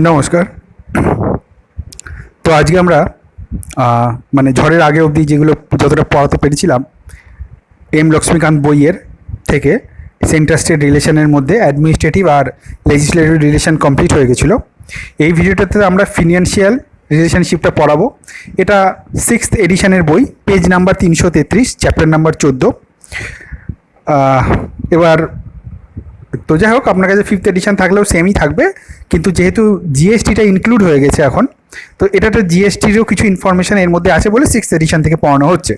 নমস্কার। তো আজকে আমরা মানে ঝড়ের আগে অবধি যেগুলো যতটা পড়াতে পেরেছিলাম এম লক্ষ্মীকান্ত বইয়ের থেকে সেন্টার স্টেট রিলেশনের মধ্যে অ্যাডমিনিস্ট্রেটিভ আর লেজিসলেটিভ রিলেশন কমপ্লিট হয়ে গেছিলো। এই ভিডিওটাতে আমরা ফিনান্সিয়াল রিলেশনশিপটা পড়াবো। এটা 6th এডিশনের বই, পেজ নাম্বার 333, চ্যাপ্টার নাম্বার 14। এবার তো যাই হোক, আপনার কাছে 5th এডিশন থাকলেও সেমই থাকবে, কিন্তু যেহেতু জিএসটিটা ইনক্লুড হয়ে গেছে এখন, তো এটাতে জিএসটিরও কিছু ইনফরমেশান এর মধ্যে আছে বলে 6th এডিশন থেকে পড়ানো হচ্ছে।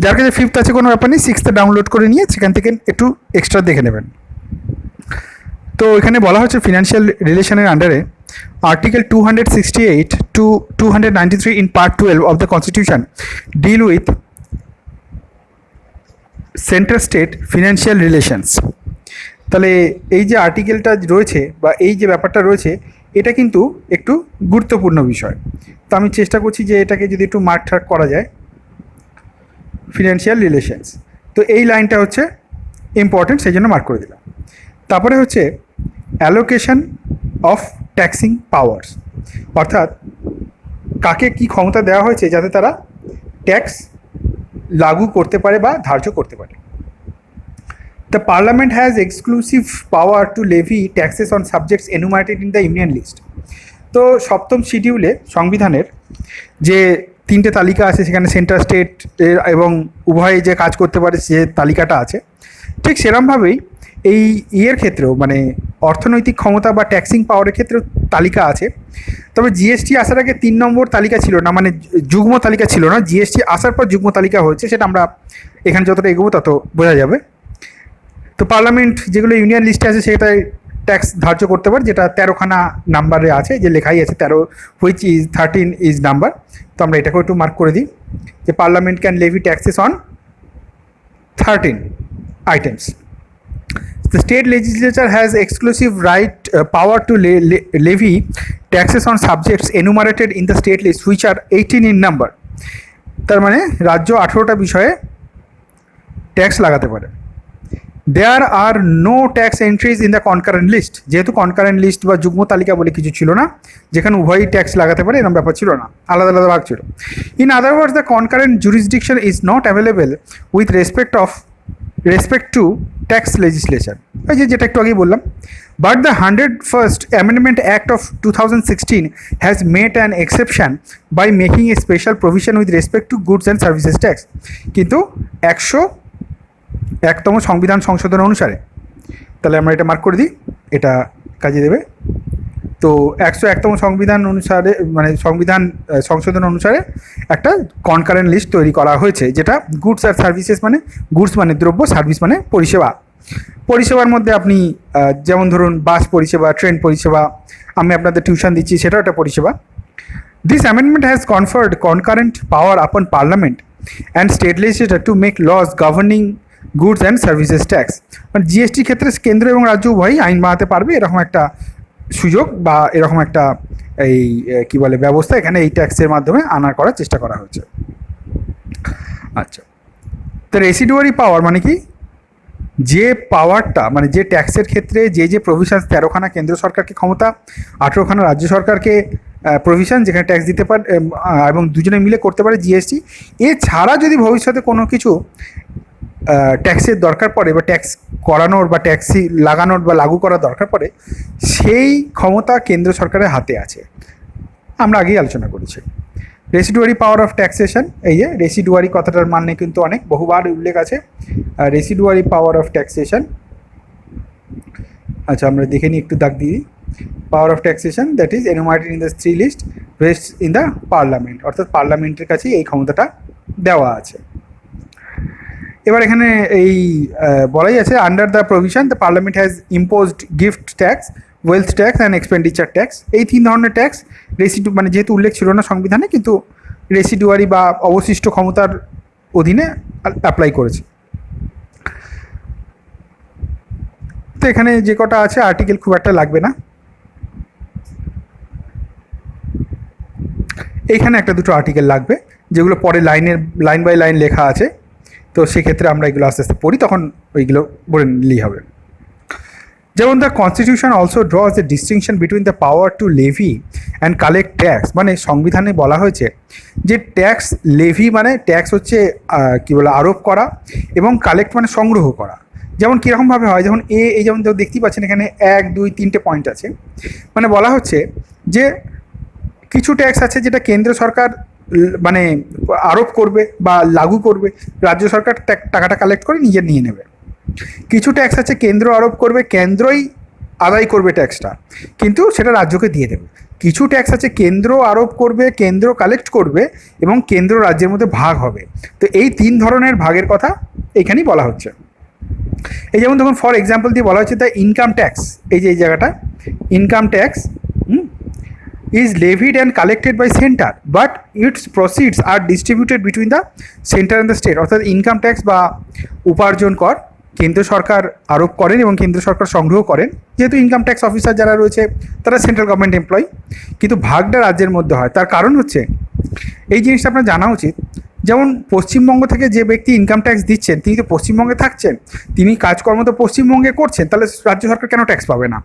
যার কাছে 5th আছে কোনো ব্যাপার নেই, 6th ডাউনলোড করে নিয়ে সেখান থেকে একটু এক্সট্রা দেখে নেবেন। তো এখানে বলা হচ্ছে ফিনান্সিয়াল রিলেশনের আন্ডারে article 268 to 293 in part 12 of the constitution deal with centre state financial relations. তাহলে এই যে আর্টিকেলটা রয়েছে বা এই যে ব্যাপারটা রয়েছে, এটা কিন্তু একটু গুরুত্বপূর্ণ বিষয়। তো আমি চেষ্টা করছি যে এটাকে যদি একটু মার্ক ঠাক করা যায়, ফিনান্সিয়াল রিলেশনস। তো এই লাইনটা হচ্ছে ইম্পর্টেন্ট, সেই জন্য মার্ক করে দিলাম। তারপরে হচ্ছে অ্যালোকেশন অফ ট্যাক্সিং পাওয়ার্স, অর্থাৎ কাকে কি ক্ষমতা দেওয়া হয়েছে যাতে তারা ট্যাক্স লাগু করতে পারে বা ধার্য করতে পারে। The Parliament has exclusive power to levy taxes on subjects enumerated in the Union list. তো সপ্তম শিডিউলে সংবিধানের যে 3টে তালিকা আছে, সেখানে সেন্ট্রাল স্টেট এবং উভয়ে যে কাজ করতে পারে সে তালিকাটা আছে। ঠিক সেরকমভাবেই এই ইয়ের ক্ষেত্রেও, মানে অর্থনৈতিক ক্ষমতা বা ট্যাক্সিং পাওয়ারের ক্ষেত্রেও তালিকা আছে। তবে জিএসটি আসার আগে 3 নম্বর তালিকা ছিল না, মানে যুগ্ম তালিকা ছিল না। জিএসটি আসার পর যুগ্ম তালিকা হয়েছে, সেটা আমরা এখানে যতটা এগোবো তত বোঝা যাবে। তো পার্লামেন্ট যেগুলো ইউনিয়ন লিস্টে আছে সেটাই ট্যাক্স ধার্য করতে পারে, যেটা 13খানা নাম্বারে আছে, যে লেখাই আছে 13, হুইচ ইজ 13 ইজ নাম্বার। তো আমরা এটাকেও একটু মার্ক করে দিই যে parliament can levy taxes on 13 items. The state legislature has exclusive right power to levy taxes on subjects enumerated in the state list which are 18 in number. তার মানে রাজ্য 18টা বিষয়ে ট্যাক্স লাগাতে পারে। There are no tax entries in the concurrent list, যেহেতু concurrent list বা যুগ্ম তালিকা বলে কিছু ছিল না যেখানে উভয়ই ট্যাক্স লাগাতে পারে, এরকম ব্যাপার ছিল না, আলাদা আলাদা ভাগ ছিল। In other words the concurrent jurisdiction is not available with respect to tax legislation, ওই যেটা একটু আগেই বললাম। But the 101st Amendment Act of 2016 has made an exception by making a special provision with respect to goods and services tax. কিন্তু 101তম সংবিধান সংশোধন অনুসারে, তাহলে আমরা এটা মার্ক করে দিই, এটা কাজে দেবে। তো 101তম সংবিধান অনুসারে, মানে সংবিধান সংশোধন অনুসারে একটা কনকারেন্ট লিস্ট তৈরি করা হয়েছে, যেটা গুডস আর সার্ভিসেস, মানে গুডস মানে দ্রব্য, সার্ভিস মানে পরিষেবা। পরিষেবার মধ্যে আপনি যেমন ধরুন বাস পরিষেবা, ট্রেন পরিষেবা, আমি আপনাদের টিউশন দিচ্ছি, সেটাও একটা পরিষেবা। This amendment has conferred concurrent power upon parliament and state legislator to make laws governing goods and services tax. মানে জিএসটির ক্ষেত্রে কেন্দ্র এবং রাজ্য উভয়ই আইন বানাতে পারবে, এরকম একটা সুযোগ বা এরকম একটা এই কী বলে ব্যবস্থা এখানে এই ট্যাক্সের মাধ্যমে করার চেষ্টা করা হয়েছে। আচ্ছা, তো রেসিডুয়ারি পাওয়ার মানে কি, যে পাওয়ারটা, মানে যে ট্যাক্সের ক্ষেত্রে যে প্রভিশন, 13খানা কেন্দ্র সরকারকে ক্ষমতা, 18খানা রাজ্য সরকারকে প্রভিশন, যেখানে ট্যাক্স দিতে পারে এবং দুজনে মিলে করতে পারে জিএসটি। এছাড়া যদি ভবিষ্যতে কোনো কিছু ট্যাক্সের দরকার পড়ে বা ট্যাক্স করানোর বা ট্যাক্সি লাগানোর বা লাগু করার দরকার পড়ে, সেই ক্ষমতা কেন্দ্র সরকারের হাতে আছে, আমরা আগেই আলোচনা করেছি। রেসিডুয়ারি পাওয়ার অফ ট্যাক্সেশন, এই যে রেসিডুয়ারি কথাটার মানে কিন্তু অনেক বহুবার উল্লেখ আছে। রেসিডুয়ারি পাওয়ার অফ ট্যাক্সেশন, আচ্ছা আমরা দেখে নিই, একটু দাগ দিই। Power of taxation that is enumerated in the 3 list based in the parliament, অর্থাৎ পার্লামেন্টের কাছেই এই ক্ষমতাটা দেওয়া আছে। এবার এখানে এই বলাই আছে, under the provision the parliament has imposed gift tax, wealth tax and expenditure tax. এই 3 ধরনের ট্যাক্স মানে যেহেতু উল্লেখ ছিল না সংবিধানে, কিন্তু রেসিডুয়ারি বা অবশিষ্ট ক্ষমতার অধীনে অ্যাপ্লাই করেছে। তো এখানে যে কটা আছে আর্টিকেল খুব একটা লাগবে না, এইখানে একটা দুটো আর্টিকেল লাগবে যেগুলো পরে লাইন বাই লাইন লেখা আছে। তো সেক্ষেত্রে আমরা এগুলো আস্তে আস্তে পড়ি, তখন ওইগুলো বলে নিলেই হবে। যেমন the constitution also draws a distinction between the power to levy and collect tax, মানে সংবিধানে বলা হয়েছে যে ট্যাক্স লেভি মানে ট্যাক্স হচ্ছে কী বলে আরোপ করা, এবং কালেক্ট মানে সংগ্রহ করা। যেমন কীরকমভাবে হয়, যেমন এই যেমন দেখতেই পাচ্ছেন এখানে 1, 2, 3টে পয়েন্ট আছে। মানে বলা হচ্ছে যে কিছু ট্যাক্স আছে যেটা কেন্দ্র সরকার মানে আরোপ করবে বা লাগু করবে, রাজ্য সরকার টাকাটা কালেক্ট করে নিজে নিয়ে নেবে। কিছু ট্যাক্স আছে কেন্দ্র আরোপ করবে, কেন্দ্রই আদায় করবে ট্যাক্সটা, কিন্তু সেটা রাজ্যকে দিয়ে দেবে। কিছু ট্যাক্স আছে কেন্দ্র আরোপ করবে, কেন্দ্র কালেক্ট করবে, এবং কেন্দ্র রাজ্যের মধ্যে ভাগ হবে। তো এই 3 ধরনের ভাগের কথা এইখানেই বলা হচ্ছে। এই যেমন দেখুন ফর এক্সাম্পল দিয়ে বলা হচ্ছে দ্য ইনকাম ট্যাক্স, এই যে এই জায়গাটা income tax is levied and collected by center but its proceeds are distributed between the center and the state। অর্থাৎ ইনকাম ট্যাক্স বা উপার্জন কর কেন্দ্র সরকার আরোপ করেন এবং কেন্দ্র সরকার সংগ্রহ করেন, যেহেতু ইনকাম ট্যাক্স অফিসার যারা রয়েছে তারা সেন্ট্রাল গভর্নমেন্ট এমপ্লয়ি, কিন্তু ভাগটা রাজ্যের মধ্যে হয়। তার কারণ হচ্ছে এই জিনিসটা আপনার জানা উচিত, যেমন পশ্চিমবঙ্গ থেকে যে ব্যক্তি ইনকাম ট্যাক্স দিচ্ছেন তিনি তো পশ্চিমবঙ্গে থাকছেন, তিনি কাজকর্ম তো পশ্চিমবঙ্গে করছেন, তাহলে রাজ্য সরকার কেন ট্যাক্স পাবে না?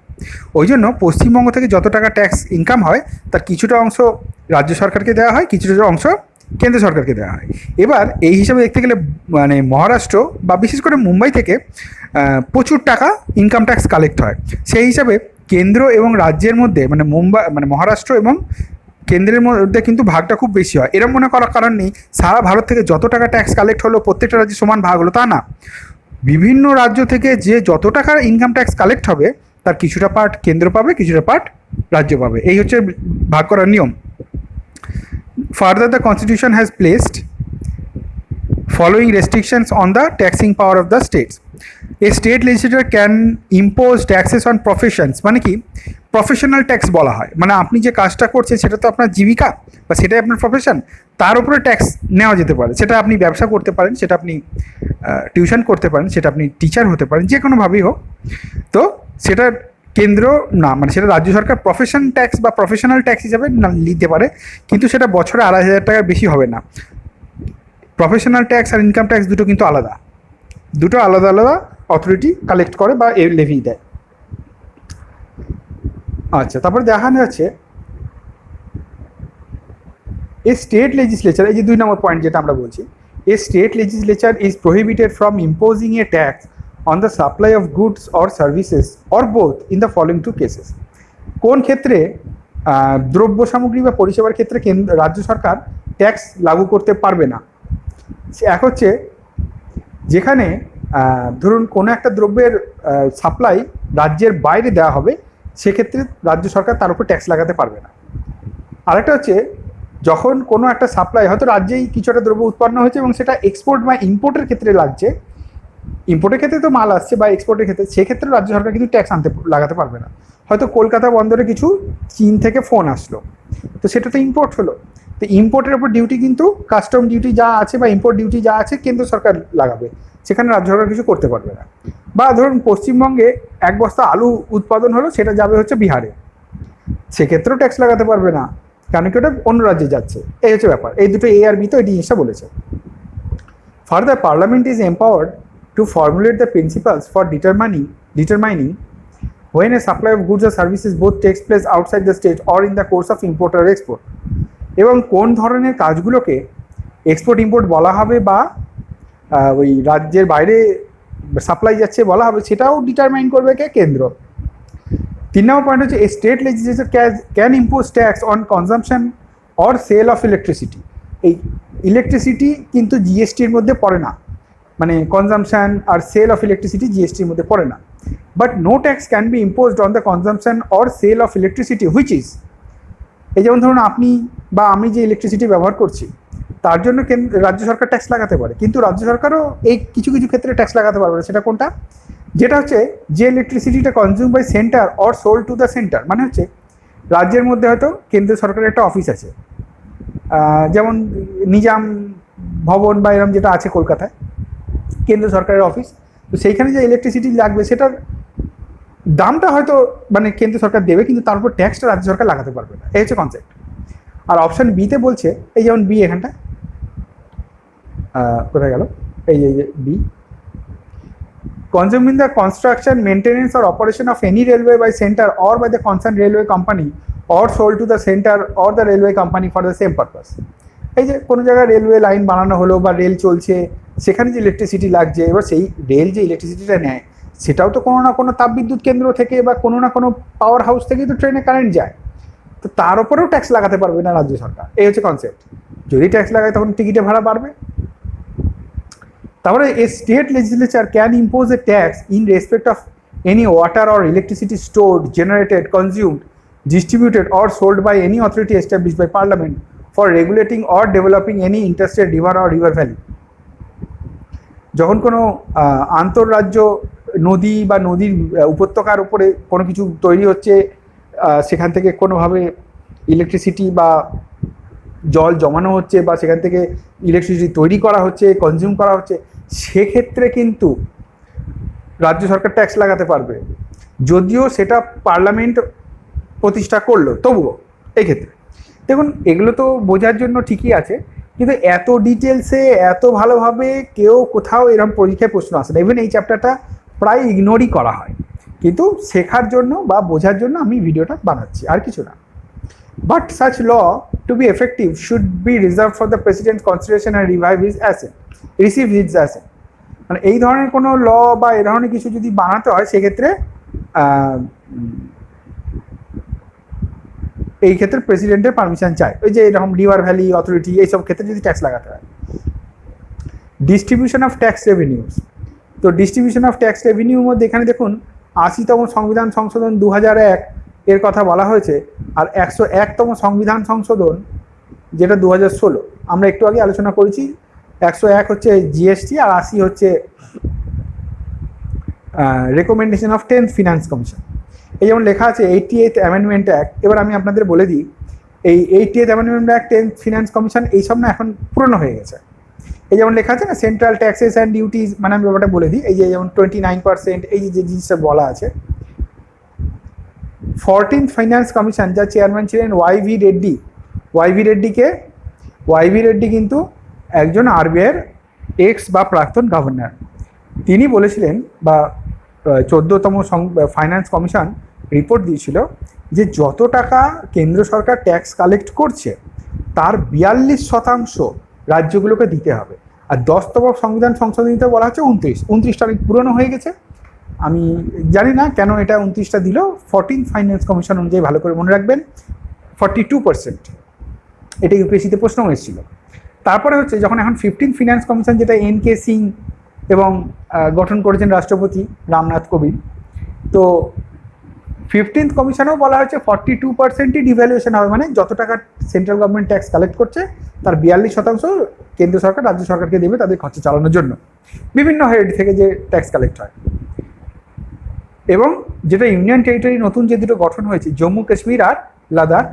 ওই জন্য পশ্চিমবঙ্গ থেকে যত টাকা ট্যাক্স ইনকাম হয় তার কিছুটা অংশ রাজ্য সরকারকে দেওয়া হয়, কিছুটা অংশ কেন্দ্র সরকারকে দেওয়া হয়। এবার এই হিসাবে দেখতে গেলে মানে মহারাষ্ট্র বা বিশেষ করে মুম্বাই থেকে প্রচুর টাকা ইনকাম ট্যাক্স কালেক্ট হয়। সেই হিসাবে কেন্দ্র এবং রাজ্যের মধ্যে মানে মহারাষ্ট্র এবং কেন্দ্রের মধ্যে কিন্তু ভাগটা খুব বেশি হয়। এরকম মনে করার কারণ নেই সারা ভারত থেকে যত টাকা ট্যাক্স কালেক্ট হলো প্রত্যেকটা রাজ্যে সমান ভাগ হলো, তা না। বিভিন্ন রাজ্য থেকে যে যত টাকার ইনকাম ট্যাক্স কালেক্ট হবে তার কিছুটা পার্ট কেন্দ্র পাবে, কিছুটা পার্ট রাজ্য পাবে। এই হচ্ছে ভাগ করার নিয়ম। Further the constitution has placed following restrictions on the taxing power of the states. A state legislature can impose taxes on professions, মানে কি প্রফেশনাল ট্যাক্স বলা হয়, মানে আপনি যে কাজটা করছেন সেটা তো আপনার জীবিকা বা সেটাই আপনার প্রফেশন, তার উপরে ট্যাক্স নেওয়া যেতে পারে। সেটা আপনি ব্যবসা করতে পারেন, সেটা আপনি টিউশন করতে পারেন, সেটা আপনি টিচার হতে পারেন, যে কোনোভাবেই হোক। তো সেটা কেন্দ্র না, মানে সেটা রাজ্য সরকার প্রফেশন ট্যাক্স বা প্রফেশনাল ট্যাক্স হিসাবে নিতে পারে, কিন্তু সেটা বছরে 2,500 টাকার বেশি হবে না। প্রফেশনাল ট্যাক্স আর ইনকাম ট্যাক্স দুটো কিন্তু আলাদা, দুটো আলাদা আলাদা অথরিটি কালেক্ট করে বা লেভি দেয়। আচ্ছা, তারপরে দেখানো যাচ্ছে এ স্টেট লেজিসলেচার, এই যে 2 নম্বর পয়েন্ট যেটা আমরা বলছি, a state legislature is prohibited from imposing A tax on the supply of goods or services or both in the following 2 cases. কোন ক্ষেত্রে দ্রব্য সামগ্রী বা পরিষেবার ক্ষেত্রে রাজ্য সরকার ট্যাক্স লাগু করতে পারবে না? এক হচ্ছে যেখানে ধরুন কোনো একটা দ্রব্যের সাপ্লাই রাজ্যের বাইরে দেওয়া হবে, সেক্ষেত্রে রাজ্য সরকার তার উপর ট্যাক্স লাগাতে পারবে না। আরেকটা হচ্ছে যখন কোনো একটা সাপ্লাই হয়তো রাজ্যেই কিছু একটা দ্রব্য উৎপন্ন হয়েছে এবং সেটা এক্সপোর্ট বা ইম্পোর্টের ক্ষেত্রে লাগছে, ইম্পোর্টের ক্ষেত্রে তো মাল আসছে বা এক্সপোর্টের ক্ষেত্রে, সেক্ষেত্রে রাজ্য সরকার কিন্তু ট্যাক্স লাগাতে পারবে না। হয়তো কলকাতা বন্দরে কিছু চীন থেকে ফোন আসলো, তো সেটা তো ইম্পোর্ট হলো, তো ইম্পোর্টের ওপর ডিউটি কিন্তু কাস্টম ডিউটি যা আছে বা ইম্পোর্ট ডিউটি যা আছে কেন্দ্র সরকার লাগাবে, সেখানে রাজ্য সরকার কিছু করতে পারবে না। বা ধরুন পশ্চিমবঙ্গে 1 বস্তা আলু উৎপাদন হলো, সেটা যাবে হচ্ছে বিহারে, সেক্ষেত্রেও ট্যাক্স লাগাতে পারবে না, কারণ কি ওটা অন্য রাজ্যে যাচ্ছে। এই হচ্ছে ব্যাপার, এই দুটো এ আর বি তো এই জিনিসটা বলেছে। Further parliament is empowered to formulate the principles for determining when a supply of goods or services both takes place outside the state or in the course of import or export, এবং কোন ধরনের কাজগুলোকে export import বলা হবে বা ওই রাজ্যের বাইরে সাপ্লাই যাচ্ছে বলা হবে, সেটাও ডিটারমাইন করবে কে? কেন্দ্র। 3 নম্বর পয়েন্ট হচ্ছে a state legislature can impose tax on consumption or sale of electricity। এই ইলেকট্রিসিটি কিন্তু জিএসটির মধ্যে পড়ে না, মানে কনজামশন আর সেল অফ ইলেকট্রিসিটি জিএসটির মধ্যে পড়ে না। But no tax can be imposed on the consumption or sale of electricity which is, এই যেমন ধরুন আপনি বা আমি যে ইলেকট্রিসিটি ব্যবহার করছি তার জন্য রাজ্য সরকার ট্যাক্স লাগাতে পারে, কিন্তু রাজ্য সরকারও এই কিছু কিছু ক্ষেত্রে ট্যাক্স লাগাতে পারবে না। সেটা কোনটা? যেটা হচ্ছে যে ইলেকট্রিসিটিটা consume by centre or sold to the centre, মানে হচ্ছে রাজ্যের মধ্যে হয়তো কেন্দ্র সরকারের একটা অফিস আছে, যেমন নিজাম ভবন বা এরকম যেটা আছে কলকাতায়, কেন্দ্র সরকারের অফিস, তো সেইখানে যে ইলেকট্রিসিটি লাগবে সেটার দামটা হয়তো মানে কেন্দ্র সরকার দেবে, কিন্তু তার উপর ট্যাক্সটা রাজ্য সরকার লাগাতে পারবে না। এই হচ্ছে কনসেপ্ট। আর অপশান বিতে বলছে, এই যেমন বি, এখানটা কোথায় গেল, এই যে B, consuming the construction, maintenance or operation of any railway by center or by the concerned railway company or sold to the center or the railway company for the same purpose. এই যে কোনো জায়গায় railway line বানানো হলো বা rail চলছে, সেখানে যে ইলেকট্রিসিটি লাগছে, এবার সেই রেল যে ইলেকট্রিসিটিটা নেয় সেটাও তো কোনো না কোনো তাপবিদ্যুৎ কেন্দ্র থেকে বা কোনো না কোনো পাওয়ার হাউস থেকেই তো ট্রেনে কারেন্ট যায়, তো তার উপরেও ট্যাক্স লাগাতে পারবে না রাজ্য সরকার। এই হচ্ছে কনসেপ্ট। যদি ট্যাক্স লাগায় তখন টিকিটে ভাড়া বাড়বে। তারপরে a state legislature can impose A tax in respect of any water or electricity stored, generated, consumed, distributed or sold by any authority established by parliament for regulating or developing any interstate river or river valley. যখন কোনো আন্তঃরাজ্য নদী বা নদীর উপত্যকার উপরে কোনো কিছু তৈরি হচ্ছে, সেখান থেকে কোনোভাবে ইলেকট্রিসিটি বা জল জমানো হচ্ছে বা সেখান থেকে ইলেকট্রিসিটি তৈরি করা হচ্ছে, কনজিউম করা হচ্ছে, সেক্ষেত্রে কিন্তু রাজ্য সরকার ট্যাক্স লাগাতে পারবে, যদিও সেটা পার্লামেন্ট প্রতিষ্ঠা করলো তবুও। এই ক্ষেত্রে দেখুন, এগুলো তো বোঝার জন্য ঠিকই আছে, কিন্তু এত ডিটেলসে এত ভালোভাবে কেউ কোথাও এরকম পরীক্ষায় প্রশ্ন আসে না। ইভেন এই চ্যাপ্টারটা প্রায় ইগনোরই করা হয়, কিন্তু শেখার জন্য বা বোঝার জন্য আমি ভিডিওটা বানাচ্ছি, আর কিছু না। But such law to be effective should be reserve for the president consideration and receive his assent. মানে এই ধরনের কোনো ল বা এই ধরনের কিছু যদি বানাতে হয়, সেক্ষেত্রে এই ক্ষেত্রে প্রেসিডেন্টের পারমিশন চাই। ওই যে এরকম রিভার ভ্যালি অথরিটি এইসব ক্ষেত্রে যদি ট্যাক্স লাগাতে হয়। ডিস্ট্রিবিউশন অফ ট্যাক্স রেভিনিউস, তো ডিস্ট্রিবিউশন অফ ট্যাক্স রেভিনিউর মধ্যে এখানে দেখুন 80তম সংবিধান সংশোধন 2001 এর কথা বলা হয়েছে, আর 101তম সংবিধান সংশোধন যেটা 2016, আমরা একটু আগে আলোচনা করেছি। 101 হচ্ছে জিএসটি আর 80 হচ্ছে recommendation of 10th finance commission. এই যেমন লেখা আছে 88th অ্যামেন্ডমেন্ট অ্যাক্ট। এবার আমি আপনাদের বলে দিই, এই 88th amendment act, 10th finance commission, এইসব না এখন পুরনো হয়ে গেছে। এই যেমন লেখা আছে না সেন্ট্রাল ট্যাক্সেস অ্যান্ড ডিউটিজ, মানে আমি ব্যাপারটা বলে দিই। এই যে যেমন 29%, এই যে জিনিসটা বলা আছে। 14th ফাইন্যান্স কমিশন, যার চেয়ারম্যান ছিলেন ওয়াইভি রেড্ডি। ওয়াইভি রেড্ডি কিন্তু একজন আরবিআইয়ের এক্স বা প্রাক্তন গভর্নর। তিনি বলেছিলেন, বা 14তম ফাইন্যান্স কমিশন রিপোর্ট দিয়েছিল যে যত টাকা কেন্দ্র সরকার ট্যাক্স কালেক্ট করছে তার 42% রাজ্যগুলোকে দিতে হবে। আর 10তম সংবিধান সংশোধনীতে বলা হচ্ছে 29টা অনেক পুরনো হয়ে গেছে। আমি জানি না কেন এটা 29টা দিল। 14th ফাইন্যান্স কমিশন অনুযায়ী ভালো করে মনে রাখবেন 42%। এটা ইউপিএসসিতে প্রশ্ন এসেছিল। তারপরে হচ্ছে যখন এখন 15th ফিনান্স কমিশন, যেটা এন.কে. সিং এবং গঠন করেছেন রাষ্ট্রপতি রামনাথ কোবিন্দ, তো 15th কমিশনেও বলা হয়েছে 42%ই ডিভ্যালুয়েশন হবে, মানে যত টাকা সেন্ট্রাল গভর্নমেন্ট ট্যাক্স কালেক্ট করছে তার 42% কেন্দ্র সরকার রাজ্য সরকারকে দেবে তাদের খরচা চালানোর জন্য, বিভিন্ন হেড থেকে যে ট্যাক্স কালেক্ট হয়। এবং যেটা ইউনিয়ন টেরিটরি নতুন যে দুটো গঠন হয়েছে, জম্মু কাশ্মীর আর লাদাখ,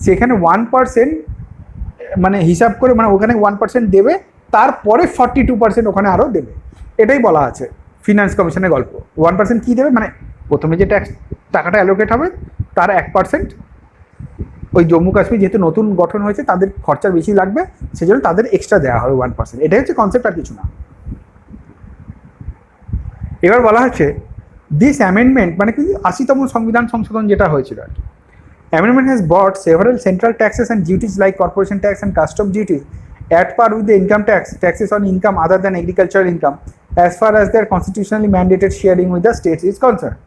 সেখানে 1% মানে হিসাব করে, মানে ওখানে 1% দেবে, তারপরে 42% ওখানে আরও দেবে। এটাই বলা আছে ফিনান্স কমিশনের গল্প। 1% কী দেবে, মানে প্রথমে যে ট্যাক্স টাকাটা অ্যালোকেট হবে তার 1% ওই জম্মু কাশ্মীর যেহেতু নতুন গঠন হয়েছে তাদের খরচা বেশি লাগবে, সেজন্য তাদের এক্সট্রা দেওয়া হবে 1%। এটাই হচ্ছে কনসেপ্ট, আর কিছু না। এবার বলা হচ্ছে দিস অ্যামেন্ডমেন্ট, মানে কি 80তম সংবিধান সংশোধন যেটা হয়েছিল আর কি, amendment has brought several central taxes and duties like corporation tax and custom duties at par with the income taxes on income other than agricultural income as far as their constitutionally mandated sharing with the states is concerned.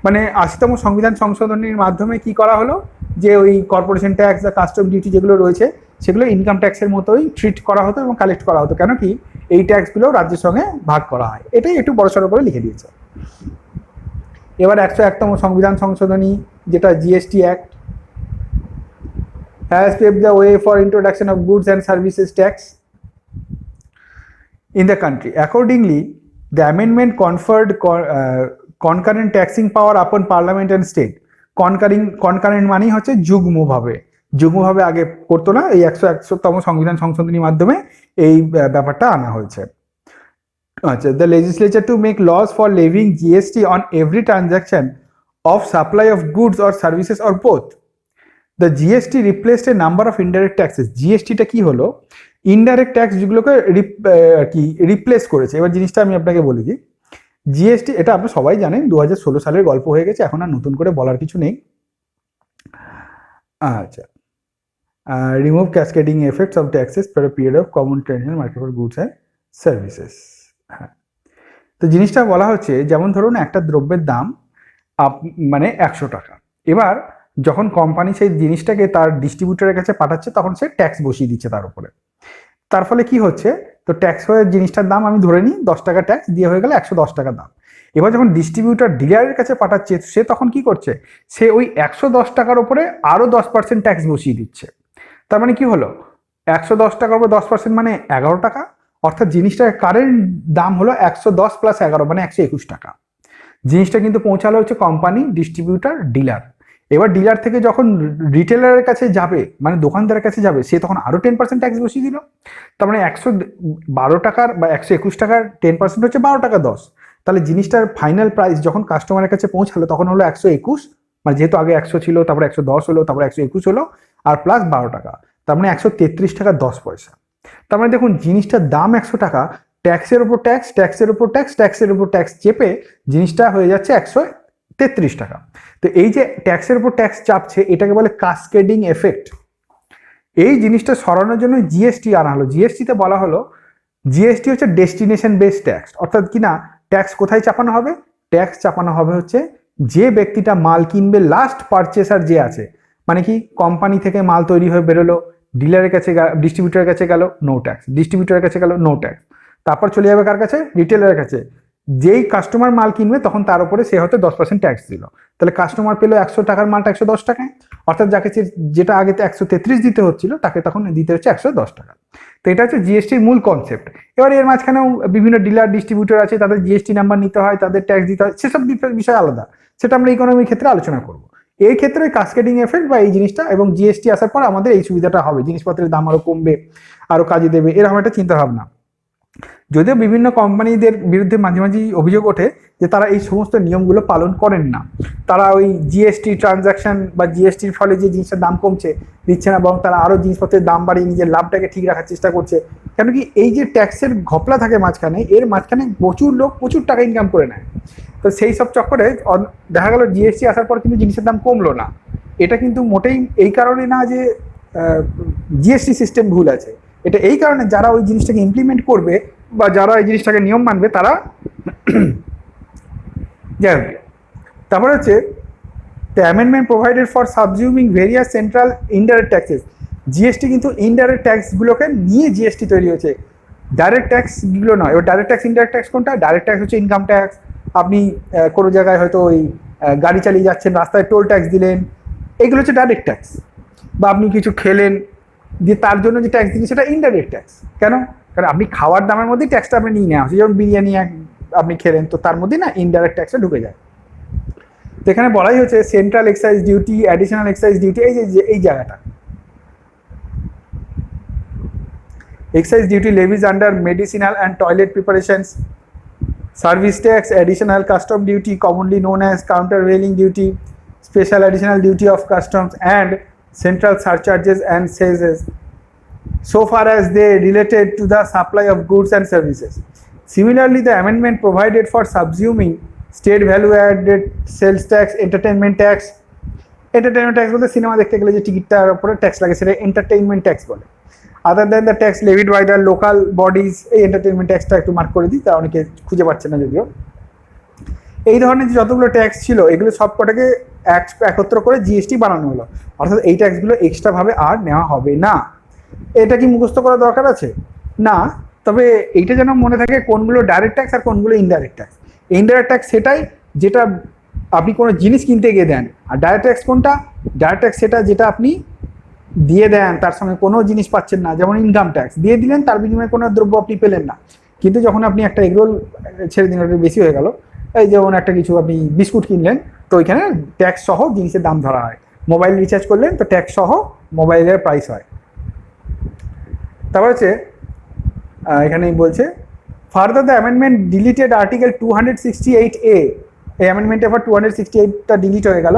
মানে 80তম সংবিধান সংশোধনের মাধ্যমে কি করা হলো, যে ওই corporation tax বা কাস্টম ডিউটি যেগুলো রয়েছে সেগুলো ইনকাম ট্যাক্সের মতোই ট্রিট করা হতো এবং কালেক্ট করা হতো। কেন কি এই ট্যাক্সগুলো রাজ্যের সঙ্গে ভাগ করা হয়, এটাই একটু বড়সড় করে লিখে দিয়েছে। এবার 101তম সংবিধান সংশোধনী, যেটা GST act, has paved the way for introduction of goods and services tax in the country. Accordingly, the amendment conferred concurrent taxing power upon parliament and state. Concurrent মানে হচ্ছে যুগ্মভাবে আগে করতো না, এই 101তম সংবিধান সংশোধনীর মাধ্যমে এই ব্যাপারটা আনা হয়েছে। আচ্ছা, the legislature to make laws for levying GST on every transaction of supply of goods or services or both. The GST replaced a number of indirect taxes. GSTটা কি হলো, ইনডাইরেক্ট ট্যাক্স যেগুলোকে রিপ্লেস করেছে। এবার জিনিসটা আমি আপনাকে বলে দিই, জিএসটি, এটা আপনি সবাই জানেন, 2016 সালের গল্প হয়ে গেছে, এখন আর নতুন করে বলার কিছু নেই। আচ্ছা, remove cascading effects of taxes for a period of common transition market for goods and services. হ্যাঁ, তো জিনিসটা বলা হচ্ছে, যেমন ধরুন একটা দ্রব্যের দাম মানে 100 টাকা, এবার যখন কোম্পানি সেই জিনিসটাকে তার ডিস্ট্রিবিউটরের কাছে পাঠাচ্ছে তখন সে ট্যাক্স বসিয়ে দিচ্ছে তার উপরে। তার ফলে কি হচ্ছে, তো ট্যাক্স হয়ে জিনিসটার দাম আমি ধরে নিই 10 টাকা, ট্যাক্স দিয়ে হয়ে গেলে 110 টাকা দাম। এবার যখন ডিস্ট্রিবিউটর ডিলারের কাছে পাঠাচ্ছে, সে তখন কি করছে, সে ওই 110 টাকার উপরে আরও 10% ট্যাক্স বসিয়ে দিচ্ছে। তার মানে কি হলো, 110 টাকার উপর 10% মানে 11 টাকা, অর্থাৎ জিনিসটার কারেন্ট দাম হলো 110 প্লাস 11 মানে 121 টাকা। জিনিসটা কিন্তু পৌঁছালো হচ্ছে কোম্পানি, ডিস্ট্রিবিউটর, ডিলার। এবার ডিলার থেকে যখন রিটেলারের কাছে যাবে, মানে দোকানদারের কাছে যাবে, সে তখন আরো 10% ট্যাক্স বসিয়ে দিল। তার মানে 112 টাকার বা 121 টাকার 10% হচ্ছে 12 টাকা 10। তাহলে জিনিসটার ফাইনাল প্রাইস যখন কাস্টমারের কাছে পৌঁছালো তখন হলো 121, মানে যেহেতু আগে 100 ছিল, তারপরে 110 হলো, তারপরে 121 হলো, আর প্লাস 12 টাকা, তার মানে 133 টাকা 10 পয়সা। তার মানে দেখুন, জিনিসটার দাম 100 টাকা, ট্যাক্সের উপর ট্যাক্স, ট্যাক্সের উপর ট্যাক্স, ট্যাক্সের উপর ট্যাক্স চেপে জিনিসটা হয়ে যাচ্ছে 133 টাকা। তো এই যে ট্যাক্সের উপর ট্যাক্স চাপছে, এটাকে বলে কাসকেডিং এফেক্ট। এই জিনিসটা সরানোর জন্য জিএসটি আনা হলো। জিএসটিতে বলা হলো, জিএসটি হচ্ছে ডেস্টিনেশন বেসড ট্যাক্স, অর্থাৎ কিনা ট্যাক্স কোথায় চাপানো হবে, ট্যাক্স চাপানো হবে হচ্ছে যে ব্যক্তিটা মাল কিনবে, লাস্ট পারচেসার যে আছে, মানে কি কোম্পানি থেকে মাল তৈরি হয়ে বেরোলো, ডিলারের কাছে, ডিস্ট্রিবিউটরের কাছে গেল, নো ট্যাক্স, ডিস্ট্রিবিউটরের কাছে গেল, নো ট্যাক্স, তারপর চলে যাবে কার কাছে, রিটেলারের কাছে। যেই কাস্টমার মাল কিনবে তখন তার উপরে সে হয়তো 10% ট্যাক্স দিল, তাহলে কাস্টমার পেলো 100 টাকার মালটা 110 টাকায়, অর্থাৎ যাকে যেটা আগে 133 দিতে হচ্ছিল তাকে তখন দিতে হচ্ছে 110 টাকা। তো এটা হচ্ছে জিএসটির মূল কনসেপ্ট। এবার এর মাঝখানেও বিভিন্ন ডিলার ডিস্ট্রিবিউটর আছে, তাদের জিএসটি নাম্বার নিতে হয়, তাদের ট্যাক্স দিতে হয়, সেসব বিষয় আলাদা, সেটা আমরা ইকোনমির ক্ষেত্রে আলোচনা করব। এই ক্ষেত্রে কাসকেডিং এফেক্ট বা এই জিনিসটা, এবং জিএসটি আসার পর আমাদের এই সুবিধাটা হবে, জিনিসপত্রের দাম আরো কমবে, আরো কাজে দেবে, এরকম একটা চিন্তা ভাবনা। যদিও বিভিন্ন কোম্পানিদের বিরুদ্ধে মাঝে মাঝেই অভিযোগ ওঠে যে তারা এই সমস্ত নিয়মগুলো পালন করেন না, তারা ওই জিএসটি ট্রানজাকশন বা জিএসটির ফলে যে জিনিসের দাম কমছে দিচ্ছে না, এবং তারা আরও জিনিসপত্রের দাম বাড়িয়ে নিজের লাভটাকে ঠিক রাখার চেষ্টা করছে। কেন কি, এই যে ট্যাক্সের ঘপলা থাকে মাঝখানে, এর মাঝখানে প্রচুর লোক প্রচুর টাকা ইনকাম করে নেয়। তো সেই সব চক্করে দেখা গেল জিএসটি আসার পর কিন্তু জিনিসের দাম কমলো না। এটা কিন্তু মোটেই এই কারণে না যে জিএসটি সিস্টেম ভুল আছে, এটা এই কারণে যারা ওই জিনিসটাকে ইমপ্লিমেন্ট করবে বা যারা এই জিনিসটাকে নিয়ম মানবে তারা যাই হোক। তারপরে হচ্ছে the amendment provided for subsuming various central indirect taxes. GST কিন্তু ইনডাইরেক্ট ট্যাক্সগুলোকে নিয়ে জিএসটি তৈরি হয়েছে, ডাইরেক্ট ট্যাক্সগুলো নয়। এবার ডাইরেক্ট ট্যাক্স, ইনডাইরেক্ট ট্যাক্স কোনটা? ডাইরেক্ট ট্যাক্স হচ্ছে ইনকাম ট্যাক্স, আপনি কোনো জায়গায় হয়তো ওই গাড়ি চালিয়ে যাচ্ছেন, রাস্তায় টোল ট্যাক্স দিলেন, এগুলো হচ্ছে ডাইরেক্ট ট্যাক্স। বা আপনি কিছু খেলেন, যে তার জন্য যে ট্যাক্স দিলেন সেটা ইনডাইরেক্ট ট্যাক্স। কেন? কারণ আপনি খাওয়ার দামের মধ্যেই ট্যাক্সটা আপনি নিয়ে নেওয়া হচ্ছে, যেমন বিরিয়ানি আপনি খেলেন, তো তার মধ্যেই না ইনডাইরেক্ট ট্যাক্সটা ঢুকে যায়। তো এখানে বলাই হচ্ছে central excise duty, additional excise duty, এই জায়গাটা excise duty levies under medicinal and toilet preparations, service tax, additional custom duty commonly known as countervailing duty, special additional duty of customs, and central surcharges and cesses so far as they related to the supply of goods and services. Similarly, the amendment provided for subsuming state value added sales tax, entertainment tax বলতে cinema দেখতে গেলে যে টিকিটটার উপরে tax লাগে সেটা entertainment tax বলে। Other than the tax levied by the local bodies, এই entertainment ট্যাক্সটা একটু মার্ক করে দিই, তা অনেকে খুঁজে পাচ্ছে না যদিও। এই ধরনের যে যতগুলো ট্যাক্স ছিল এগুলো সব কটাকে একত্র করে জিএসটি বানানো হলো, অর্থাৎ এই ট্যাক্সগুলো এক্সট্রাভাবে আর নেওয়া হবে না। এটা কি মুখস্থ করা দরকার আছে? না, তবে এইটা যেন মনে থাকে কোনগুলো ডাইরেক্ট ট্যাক্স আর কোনগুলো ইনডাইরেক্ট ট্যাক্স। ইনডাইরেক্ট ট্যাক্স সেটাই যেটা আপনি কোনো জিনিস কিনতে গিয়ে দেন, আর ডাইরেক্ট ট্যাক্স কোনটা? ডাইরেক্ট ট্যাক্স সেটা যেটা আপনি দিয়ে দেন, তার সঙ্গে কোনো জিনিস পাচ্ছেন না, যেমন ইনকাম ট্যাক্স দিয়ে দিলেন, তার বিনিময়ে কোনো দ্রব্য আপনি পেলেন না, কিন্তু যখন আপনি একটা এগরোল ছেড়ে দিন, ওটা বেশি হয়ে গেল, এই যেমন একটা কিছু আপনি বিস্কুট কিনলেন, তো ওইখানে ট্যাক্স সহ জিনিসের দাম ধরা হয়। মোবাইল রিচার্জ করলেন, তো ট্যাক্স সহ মোবাইলের প্রাইস হয়। তারপর হচ্ছে এখানেই বলছে further the amendment deleted article 268A, এই অ্যামেন্ডমেন্টে আবার 268টা ডিলিট হয়ে গেল,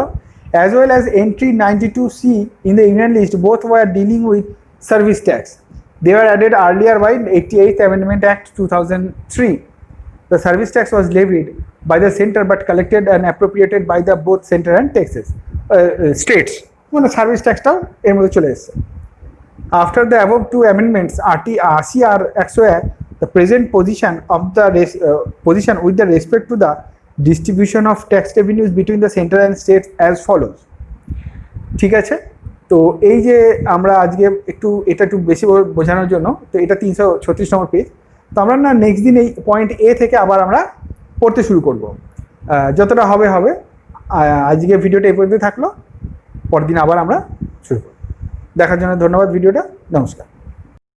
as well as entry 92C in the Union list. Both were dealing with service tax. They were added earlier by 88th Amendment Act 2003. the service tax was levied by the center but collected and appropriated by the both center and Texas states. মানে service ট্যাক্সটাও এর মধ্যে চলে এসেছে। After the above two amendments, RCR 101, the present position of the position with the respect to the distribution of tax revenues between the central and states as follows. ঠিক আছে, তো এই যে আমরা আজকে একটু বেশি বোঝানোর জন্য, তো এটা 336 নম্বর পেজ। তো আমরা না নেক্সট দিন এই পয়েন্ট এ থেকে আবার আমরা পড়তে শুরু করব, যতটা হবে। আজকে ভিডিওটা এই পর্যন্ত থাকলো, পরের দিন আবার আমরা শুরু করব। দেখার জন্য ধন্যবাদ ভিডিওটা, নমস্কার।